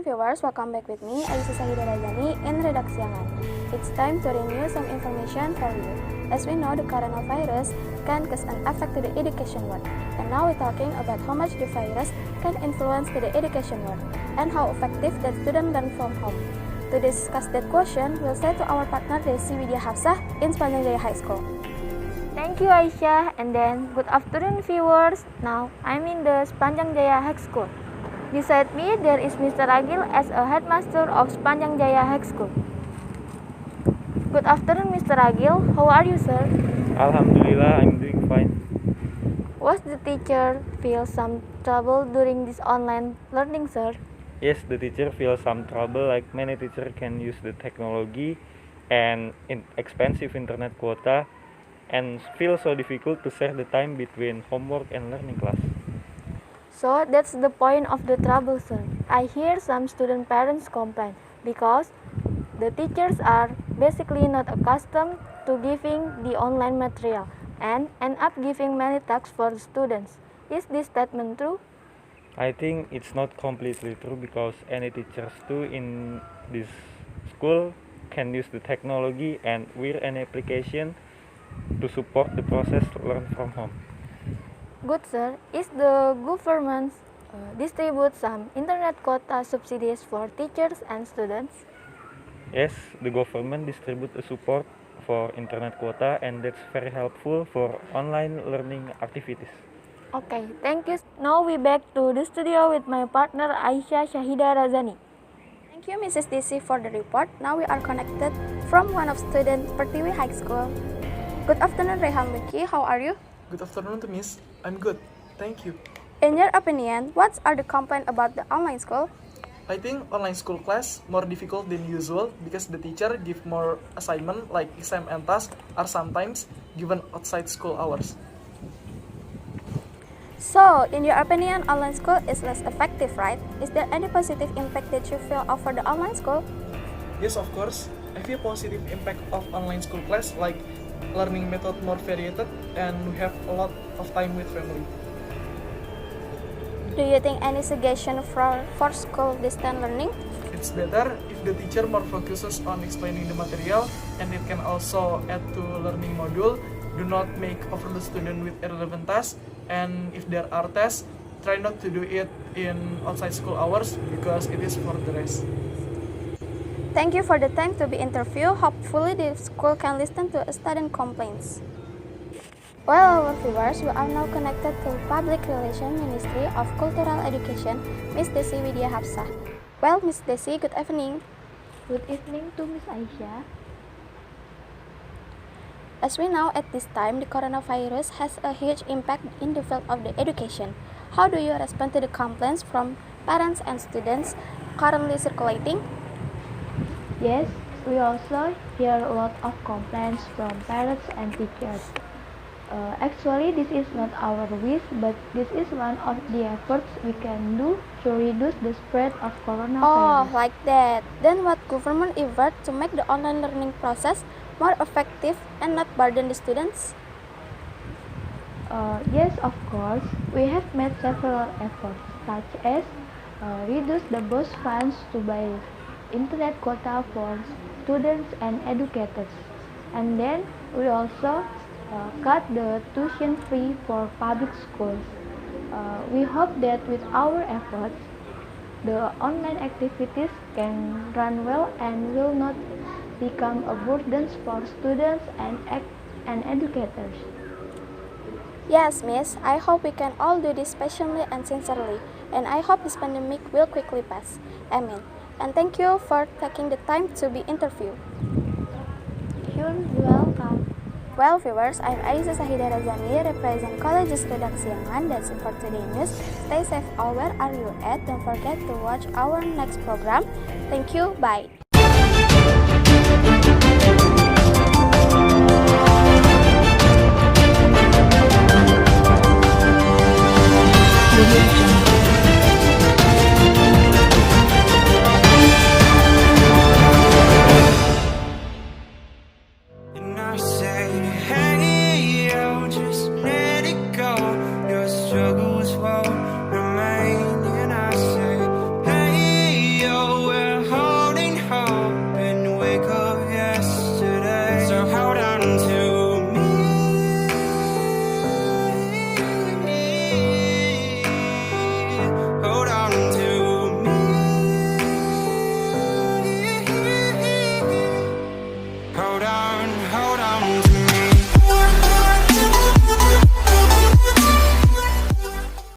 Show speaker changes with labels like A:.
A: afternoon viewers, welcome back with me, Aisyah Sahida Razani in Redaksi Angan. It's time to review some information for you. As we know, the coronavirus can cause an effect to the education world. And now we're talking about how much the virus can influence to the education world and how effective that students learn from home. To discuss that question, we'll say to our partner Desi Widya Hafsah in Sepanjang Jaya High School.
B: Thank you, Aisyah, and then good afternoon viewers. Now I'm in the Sepanjang Jaya High School. Beside me there is Mr. Agil as a headmaster of Sepanjang Jaya High School. Good afternoon, Mr. Agil. How are you, sir?
C: Alhamdulillah, I'm doing fine.
B: Was the teacher feel some trouble during this online learning, sir?
C: Yes, the teacher feels some trouble, like many teachers can use the technology and expensive internet quota and feel so difficult to share the time between homework and learning class.
B: So that's the point of the trouble, sir. I hear some student parents complain because the teachers are basically not accustomed to giving the online material and end up giving many tasks for the students. Is this statement true?
C: I think it's not completely true because any teachers too in this school can use the technology and with an application to support the process to learn from home.
B: Good, sir. Is the government distribute some internet quota subsidies for teachers and students?
C: Yes, the government distribute a support for internet quota and that's very helpful for online learning activities.
B: Okay, thank you. Now we back to the studio with my partner Aisyah Shahida Razani.
A: Thank you, Mrs. Desi, for the report. Now we are connected from one of students Pertiwi High School. Good afternoon, Rehan Luki. How are you?
D: Good afternoon to Miss. I'm good. Thank you.
A: In your opinion, what are the complaints about the online school?
D: I think online school class more difficult than usual because the teacher give more assignment like exam and tasks are sometimes given outside school hours.
A: So, in your opinion, online school is less effective, right? Is there any positive impact that you feel over the online school?
D: Yes, of course. I feel positive impact of online school class like learning method more varied and we have a lot of time with family.
A: Do you think any suggestion for school distance learning?
D: It's better if the teacher more focuses on explaining the material and it can also add to learning module. Do not make over the student with irrelevant tasks, and if there are tests, try not to do it in outside school hours because it is for the rest.
A: Thank you for the time to be interviewed. Hopefully the school can listen to student complaints. Well, our viewers, we are now connected to Public Relations Ministry of Cultural Education, Miss Desi Widya Hafsah. Well, Miss Desi, good evening.
B: Good evening to Miss Aisyah.
A: As we know, at this time, the coronavirus has a huge impact in the field of the education. How do you respond to the complaints from parents and students currently circulating?
B: Yes, we also hear a lot of complaints from parents and teachers. Actually, this is not our wish, but this is one of the efforts we can do to reduce the spread of coronavirus.
A: Oh, like that. Then what government effort to make the online learning process more effective and not burden the students?
B: Yes, of course. We have made several efforts, such as reduce the bus funds to buy internet quota for students and educators. And then we also cut the tuition fee for public schools. We hope that with our efforts, the online activities can run well and will not become a burden for students and educators.
A: Yes, Miss. I hope we can all do this patiently and sincerely, and I hope this pandemic will quickly pass. Amen. And thank you for taking the time to be interviewed.
B: You're welcome.
A: Well, viewers, I'm Aisyah Sahida Razani, represent Colleges Redaksi Angan. That's it for today news. Stay safe all where are you at. Don't forget to watch our next program. Thank you. Bye.
E: Thank you.